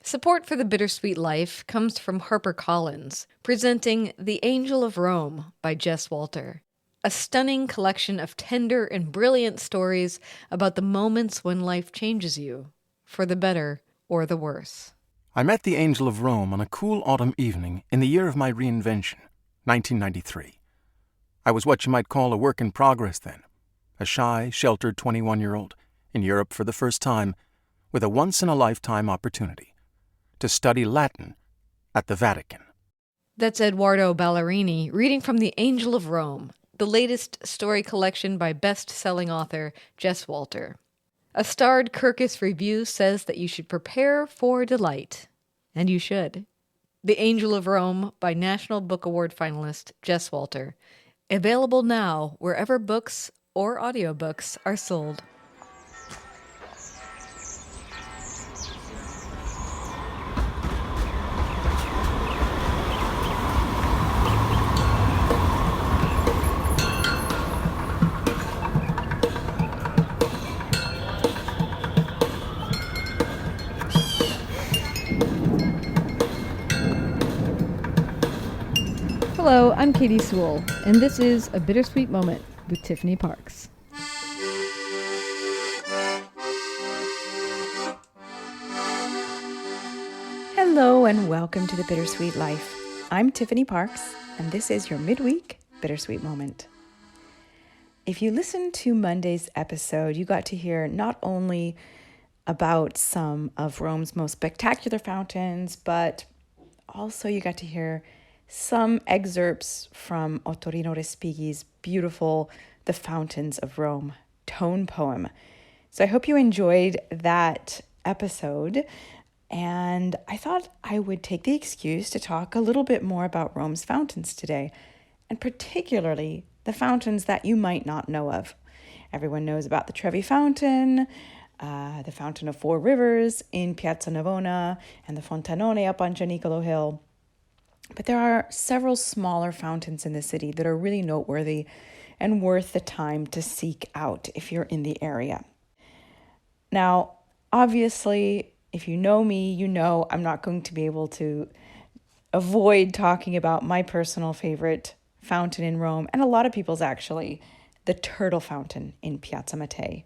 Support for the Bittersweet Life comes from HarperCollins, presenting The Angel of Rome by Jess Walter, a stunning collection of tender and brilliant stories about the moments when life changes you, for the better or the worse. I met the Angel of Rome on a cool autumn evening in the year of my reinvention, 1993. I was what you might call a work in progress then, a shy, sheltered 21-year-old in Europe for the first time, with a once-in-a-lifetime opportunity to study Latin at the Vatican. That's Edoardo Ballerini reading from The Angel of Rome, the latest story collection by best-selling author Jess Walter. A starred Kirkus review says that you should prepare for delight. And you should. The Angel of Rome by National Book Award finalist Jess Walter. Available now wherever books or audiobooks are sold. Hello, I'm Katie Sewell, and this is A Bittersweet Moment with Tiffany Parks. Hello and welcome to The Bittersweet Life. I'm Tiffany Parks, and this is your midweek Bittersweet Moment. If you listened to Monday's episode, you got to hear not only about some of Rome's most spectacular fountains, but also you got to hear some excerpts from Ottorino Respighi's beautiful The Fountains of Rome tone poem. So I hope you enjoyed that episode, and I thought I would take the excuse to talk a little bit more about Rome's fountains today, and particularly the fountains that you might not know of. Everyone knows about the Trevi Fountain, the Fountain of Four Rivers in Piazza Navona, and the Fontanone up on Gianicolo Hill. But there are several smaller fountains in the city that are really noteworthy and worth the time to seek out if you're in the area. Now, obviously, if you know me, you know I'm not going to be able to avoid talking about my personal favorite fountain in Rome, and a lot of people's actually, the Turtle Fountain in Piazza Mattei.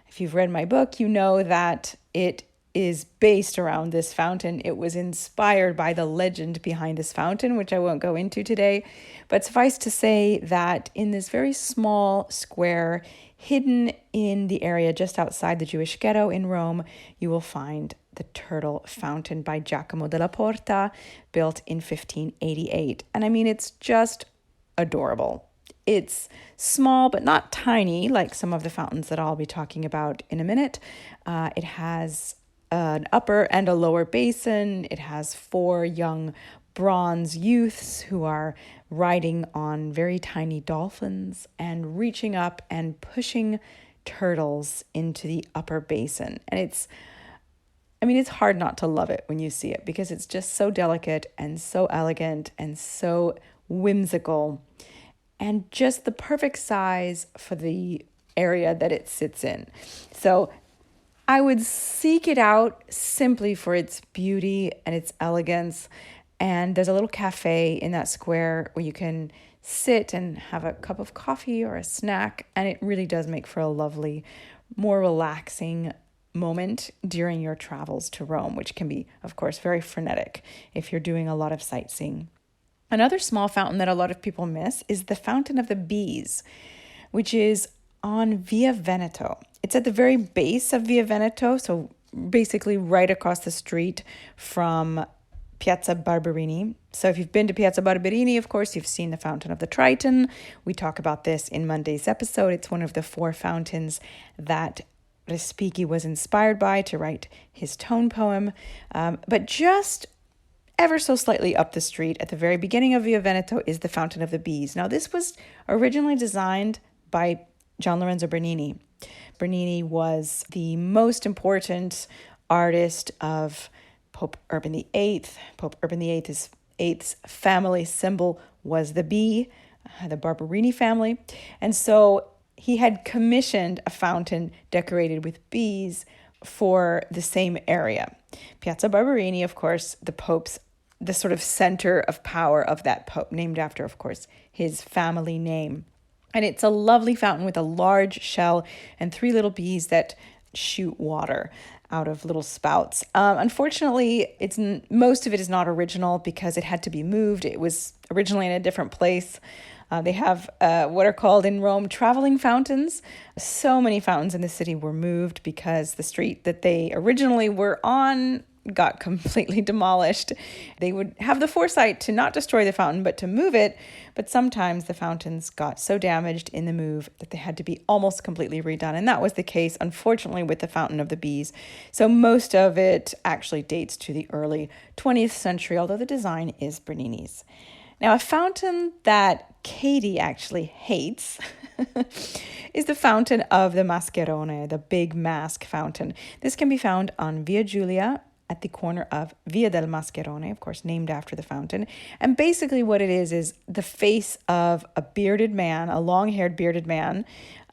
If you've read my book, you know that it is based around this fountain. It was inspired by the legend behind this fountain, which I won't go into today. But suffice to say that in this very small square, hidden in the area just outside the Jewish ghetto in Rome, you will find the Turtle Fountain by Giacomo della Porta, built in 1588. And I mean, it's just adorable. It's small, but not tiny, like some of the fountains that I'll be talking about in a minute. It has an upper and a lower basin. It has 4 young bronze youths who are riding on very tiny dolphins and reaching up and pushing turtles into the upper basin. And it's hard not to love it when you see it, because it's just so delicate and so elegant and so whimsical and just the perfect size for the area that it sits in. So I would seek it out simply for its beauty and its elegance. And there's a little cafe in that square where you can sit and have a cup of coffee or a snack. And it really does make for a lovely, more relaxing moment during your travels to Rome, which can be, of course, very frenetic if you're doing a lot of sightseeing. Another small fountain that a lot of people miss is the Fountain of the Bees, which is on Via Veneto. It's at the very base of Via Veneto, so basically right across the street from Piazza Barberini. So if you've been to Piazza Barberini, of course, you've seen the Fountain of the Triton. We talk about this in Monday's episode. It's one of the 4 fountains that Respighi was inspired by to write his tone poem. But just ever so slightly up the street at the very beginning of Via Veneto is the Fountain of the Bees. Now, this was originally designed by Gian Lorenzo Bernini. Bernini was the most important artist of Pope Urban VIII. Pope Urban VIII's family symbol was the bee, the Barberini family. And so he had commissioned a fountain decorated with bees for the same area. Piazza Barberini, of course, the sort of center of power of that Pope, named after, of course, his family name. And it's a lovely fountain with a large shell and 3 little bees that shoot water out of little spouts. Unfortunately, most of it is not original because it had to be moved. It was originally in a different place. They have what are called in Rome traveling fountains. So many fountains in the city were moved because the street that they originally were on got completely demolished. They would have the foresight to not destroy the fountain, but to move it. But sometimes the fountains got so damaged in the move that they had to be almost completely redone. And that was the case, unfortunately, with the Fountain of the Bees. So most of it actually dates to the early 20th century, although the design is Bernini's. Now, a fountain that Katie actually hates is the fountain of the Mascarone, the big mask fountain. This can be found on Via Giulia at the corner of Via del Mascarone, of course, named after the fountain. And basically what it is the face of a bearded man, a long-haired bearded man,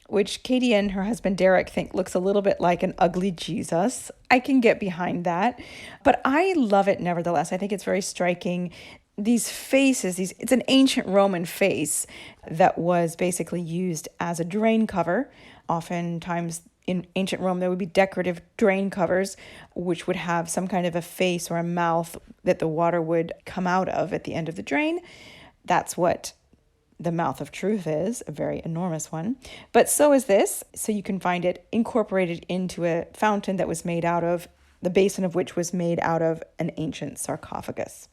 which Katie and her husband Derek think looks a little bit like an ugly Jesus. I can get behind that, but I love it nevertheless. I think it's very striking. These faces, it's an ancient Roman face that was basically used as a drain cover. Oftentimes in ancient Rome, there would be decorative drain covers, which would have some kind of a face or a mouth that the water would come out of at the end of the drain. That's what the mouth of truth is, a very enormous one. But so is this. So you can find it incorporated into a fountain that was made out of, the basin of which was made out of an ancient sarcophagus.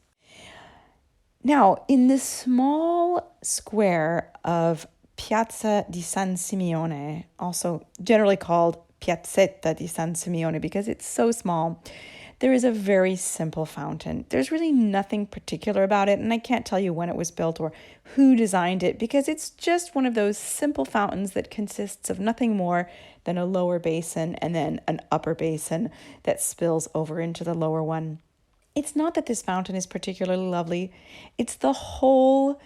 Now, in this small square of Piazza di San Simione, also generally called Piazzetta di San Simione because it's so small, there is a very simple fountain. There's really nothing particular about it, and I can't tell you when it was built or who designed it because it's just one of those simple fountains that consists of nothing more than a lower basin and then an upper basin that spills over into the lower one. It's not that this fountain is particularly lovely. It's the whole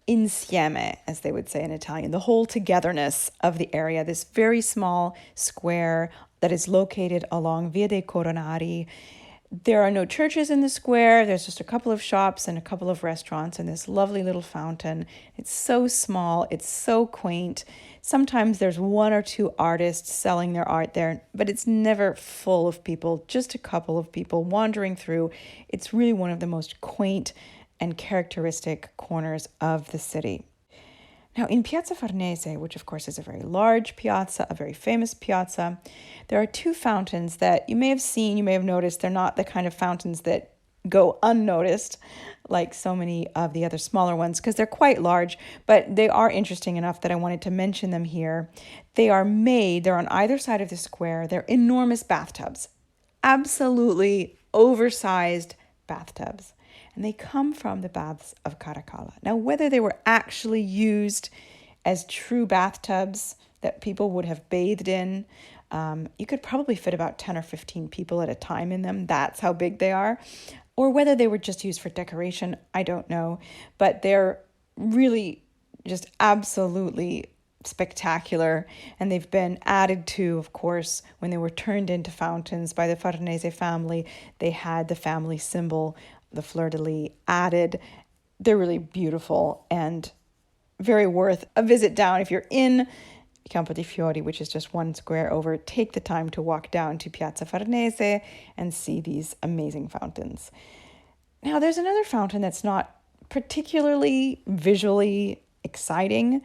insieme, as they would say in Italian, the whole togetherness of the area, this very small square that is located along Via dei Coronari. There are no churches in the square. There's just a couple of shops and a couple of restaurants and this lovely little fountain. It's so small. It's so quaint. Sometimes there's 1 or 2 artists selling their art there, but it's never full of people, just a couple of people wandering through. It's really one of the most quaint and characteristic corners of the city. Now, in Piazza Farnese, which of course is a very large piazza, a very famous piazza, there are 2 fountains that you may have seen, you may have noticed. They're not the kind of fountains that go unnoticed like so many of the other smaller ones because they're quite large, but they are interesting enough that I wanted to mention them here. They're on either side of the square. They're enormous bathtubs, absolutely oversized bathtubs. And they come from the Baths of Caracalla. Now, whether they were actually used as true bathtubs that people would have bathed in, you could probably fit about 10 or 15 people at a time in them. That's how big they are. Or whether they were just used for decoration, I don't know. But they're really just absolutely spectacular. And they've been added to, of course, when they were turned into fountains by the Farnese family. They had the family symbol, the fleur-de-lis, added. They're really beautiful and very worth a visit down. If you're in Campo di Fiori, which is just 1 square over, take the time to walk down to Piazza Farnese and see these amazing fountains. Now, there's another fountain that's not particularly visually exciting,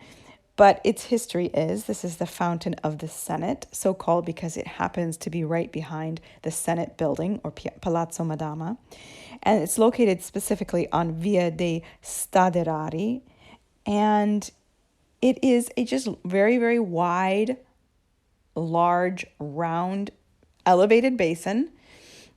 but its history is, this is the Fountain of the Senate, so called because it happens to be right behind the Senate building, or Palazzo Madama. And it's located specifically on Via dei Staderari. And it is a just very, very wide, large, round, elevated basin,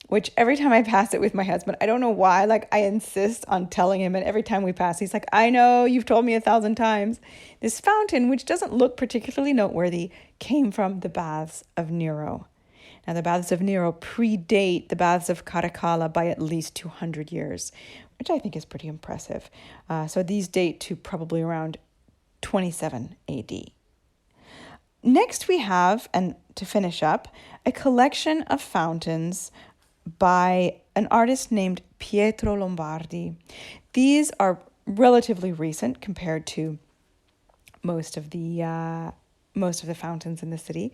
which every time I pass it with my husband, I don't know why, like I insist on telling him, and every time we pass, he's like, I know, you've told me 1,000 times. This fountain, which doesn't look particularly noteworthy, came from the Baths of Nero. Now, the Baths of Nero predate the Baths of Caracalla by at least 200 years, which I think is pretty impressive. So these date to probably around 27 AD. Next we have, and to finish up, a collection of fountains by an artist named Pietro Lombardi. These are relatively recent compared to most of the fountains in the city,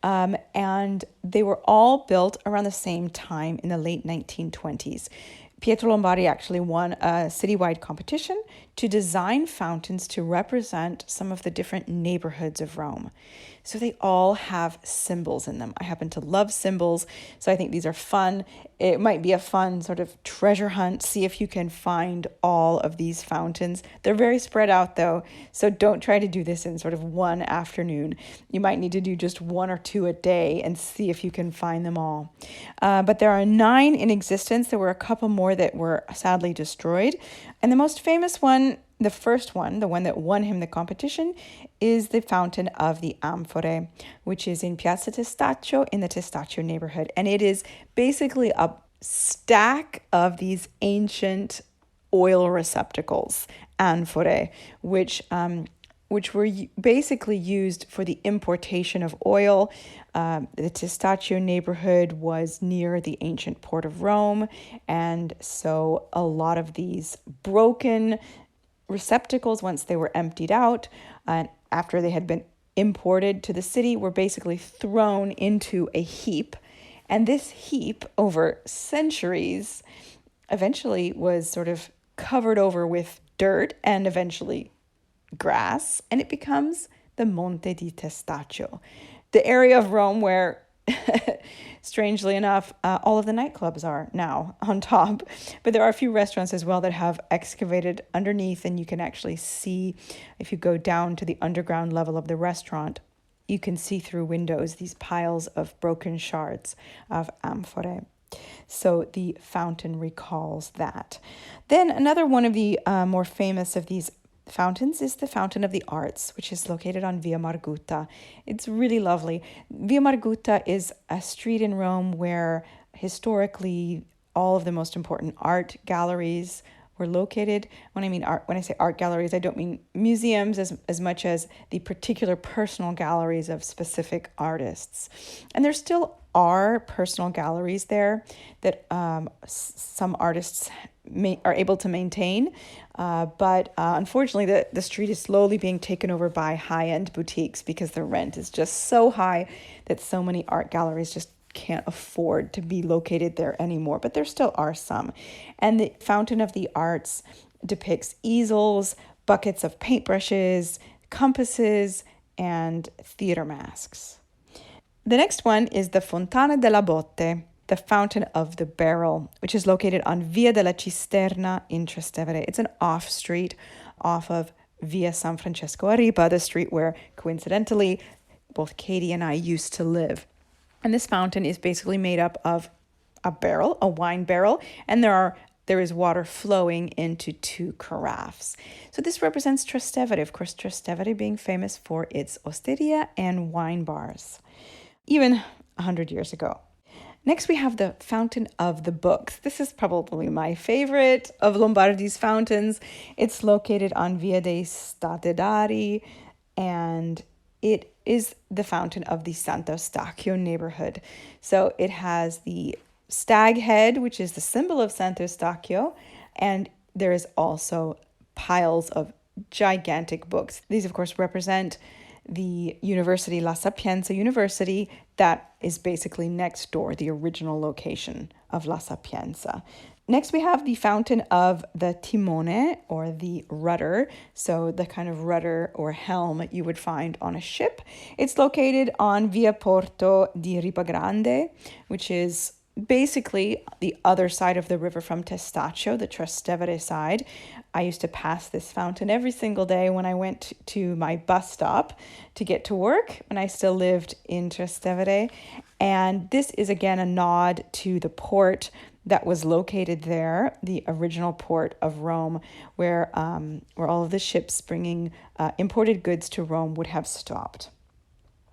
and they were all built around the same time in the late 1920s. Pietro Lombardi actually won a citywide competition to design fountains to represent some of the different neighborhoods of Rome. So they all have symbols in them. I happen to love symbols, so I think these are fun. It might be a fun sort of treasure hunt. See if you can find all of these fountains. They're very spread out though, so don't try to do this in sort of one afternoon. You might need to do just one or two a day and see if you can find them all. But there are 9 in existence. There were a couple more that were sadly destroyed. And the most famous one, the first one, the one that won him the competition, is the Fountain of the Amphorae, which is in Piazza Testacio in the Testacio neighborhood. And it is basically a stack of these ancient oil receptacles, amphorae, which were basically used for the importation of oil. The Testaccio neighborhood was near the ancient port of Rome, and so a lot of these broken receptacles, once they were emptied out, and after they had been imported to the city, were basically thrown into a heap. And this heap, over centuries, eventually was sort of covered over with dirt and eventually grass, and it becomes the Monte di Testaccio, the area of Rome where, strangely enough, all of the nightclubs are now on top. But there are a few restaurants as well that have excavated underneath, and you can actually see, if you go down to the underground level of the restaurant, you can see through windows these piles of broken shards of amphorae. So the fountain recalls that. Then another one of the more famous of these fountains is the Fountain of the Arts, which is located on Via Margutta. It's really lovely. Via Margutta is a street in Rome where historically all of the most important art galleries were located. When I mean art, when I say art galleries, I don't mean museums as much as the particular personal galleries of specific artists. And there still are personal galleries there that some artists are able to maintain. But unfortunately, the street is slowly being taken over by high-end boutiques because the rent is just so high that so many art galleries just can't afford to be located there anymore. But there still are some. And the Fountain of the Arts depicts easels, buckets of paintbrushes, compasses, and theater masks. The next one is the Fontana della Botte, the Fountain of the Barrel, which is located on Via della Cisterna in Trastevere. It's an off street off of Via San Francesco a Ripa, the street where, coincidentally, both Katie and I used to live. And this fountain is basically made up of a barrel, a wine barrel, and there is water flowing into 2 carafes. So this represents Trastevere, of course, Trastevere being famous for its osteria and wine bars, even 100 years ago. Next, we have the Fountain of the Books. This is probably my favorite of Lombardi's fountains. It's located on Via dei Statedari, and it is the fountain of the Santo Eustachio neighborhood. So it has the stag head, which is the symbol of Santo Eustachio, and there is also piles of gigantic books. These, of course, represent the University La Sapienza University that is basically next door, the original location of La Sapienza. Next, we have the Fountain of the Timone, or the Rudder, so the kind of rudder or helm you would find on a ship. It's located on Via Porto di Ripagrande, which is basically the other side of the river from Testaccio, the Trastevere side. I used to pass this fountain every single day when I went to my bus stop to get to work when I still lived in Trastevere. And this is again a nod to the port that was located there, the original port of Rome, where all of the ships bringing imported goods to Rome would have stopped.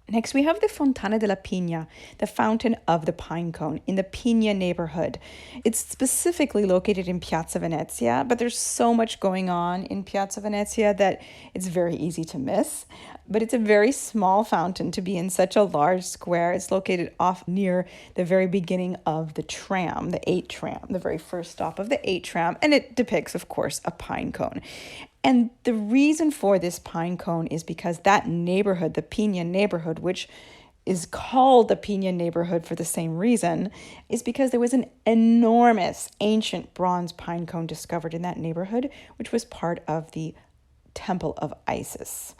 Next, we have the Fontana della Pina, the Fountain of the Pine Cone, in the Pina neighborhood. It's specifically located in Piazza Venezia, but there's so much going on in Piazza Venezia that it's very easy to miss. But it's a very small fountain to be in such a large square. It's located off near the very beginning of the tram, the 8 tram, the very first stop of the 8 tram, and it depicts, of course, a pine cone. And the reason for this pine cone is because that neighborhood, the Pina neighborhood, which is called the Pina neighborhood for the same reason, is because there was an enormous ancient bronze pine cone discovered in that neighborhood, which was part of the Temple of Isis.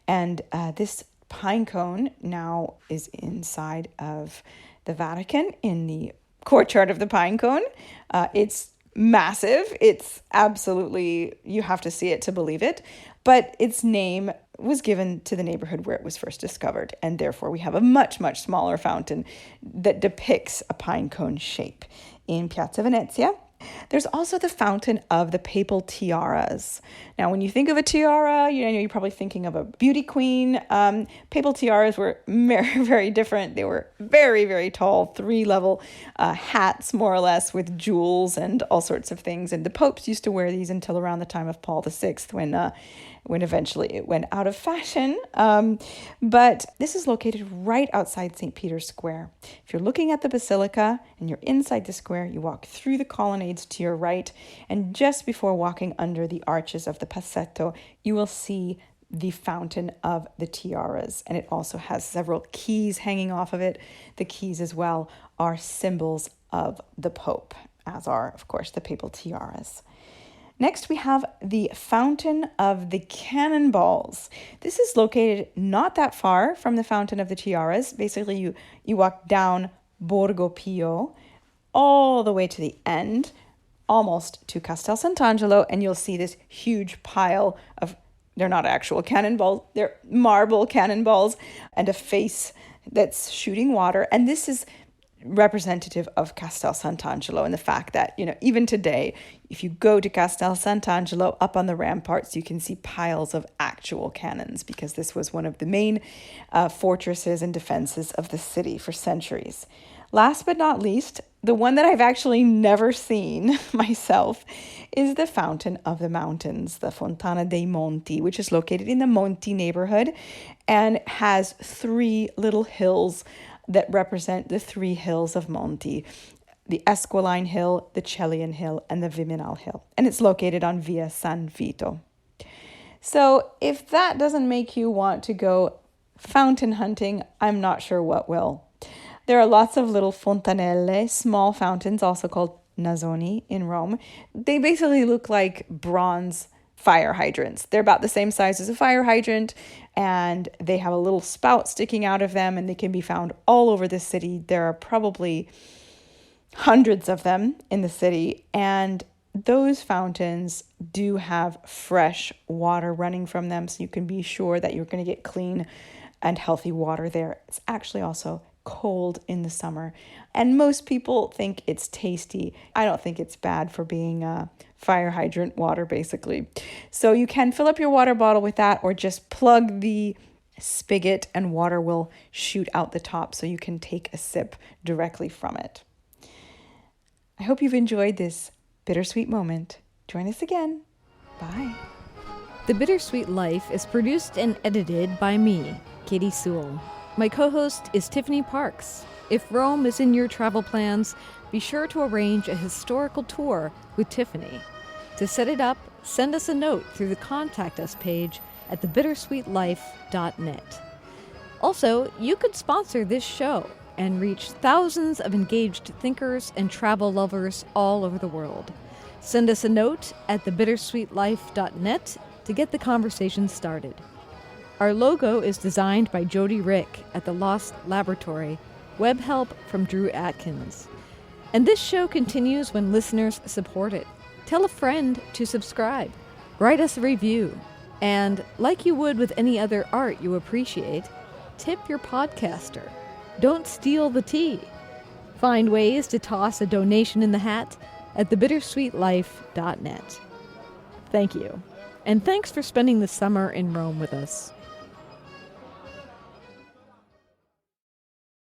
And this pine cone now is inside of the Vatican in the courtyard of the pine cone. It's massive. It's absolutely, you have to see it to believe it. But its name was given to the neighborhood where it was first discovered. And therefore, we have a much, much smaller fountain that depicts a pine cone shape in Piazza Venezia. There's also the fountain of the papal tiaras. Now, when you think of a tiara, you're probably thinking of a beauty queen. Papal tiaras were very, very different. They were very, very tall, 3-level hats, more or less, with jewels and all sorts of things. And the popes used to wear these until around the time of Paul VI, when eventually it went out of fashion. But this is located right outside St. Peter's Square. If you're looking at the basilica and you're inside the square, you walk through the colonnades to your right, and just before walking under the arches of the Passetto, you will see the fountain of the tiaras, and it also has several keys hanging off of it. The keys as well are symbols of the Pope, as are, of course, the papal tiaras. Next, we have the Fountain of the Cannonballs. This is located not that far from the Fountain of the Tiaras. Basically, you walk down Borgo Pio all the way to the end, almost to Castel Sant'Angelo, and you'll see this huge pile of, they're not actual cannonballs, they're marble cannonballs, and a face that's shooting water. And this is representative of Castel Sant'Angelo, and the fact that, even today, if you go to Castel Sant'Angelo up on the ramparts, you can see piles of actual cannons, because this was one of the main fortresses and defenses of the city for centuries. Last but not least, the one that I've actually never seen myself is the Fountain of the Mountains, the Fontana dei Monti, which is located in the Monti neighborhood and has 3 little hills that represent the 3 hills of Monti: the Esquiline Hill, the Celian Hill, and the Viminal Hill. And it's located on Via San Vito. So if that doesn't make you want to go fountain hunting, I'm not sure what will. There are lots of little fontanelle, small fountains, also called nasoni, in Rome. They basically look like bronze fire hydrants. They're about the same size as a fire hydrant, and they have a little spout sticking out of them, and they can be found all over the city. There are probably hundreds of them in the city, and those fountains do have fresh water running from them, so you can be sure that you're going to get clean and healthy water there. It's actually also cold in the summer, and most people think it's tasty. I don't think it's bad for being fire hydrant water, basically. So you can fill up your water bottle with that, or just plug the spigot and water will shoot out the top so you can take a sip directly from it. I hope you've enjoyed this bittersweet moment. Join us again. Bye. The Bittersweet Life is produced and edited by me, Katie Sewell. My co-host is Tiffany Parks. If Rome is in your travel plans, be sure to arrange a historical tour with Tiffany. To set it up, send us a note through the Contact Us page at thebittersweetlife.net. Also, you could sponsor this show and reach thousands of engaged thinkers and travel lovers all over the world. Send us a note at thebittersweetlife.net to get the conversation started. Our logo is designed by Jody Rick at the Lost Laboratory, web help from Drew Atkins. And this show continues when listeners support it. Tell a friend to subscribe. Write us a review. And like you would with any other art you appreciate, tip your podcaster. Don't steal the tea. Find ways to toss a donation in the hat at thebittersweetlife.net. Thank you. And thanks for spending the summer in Rome with us.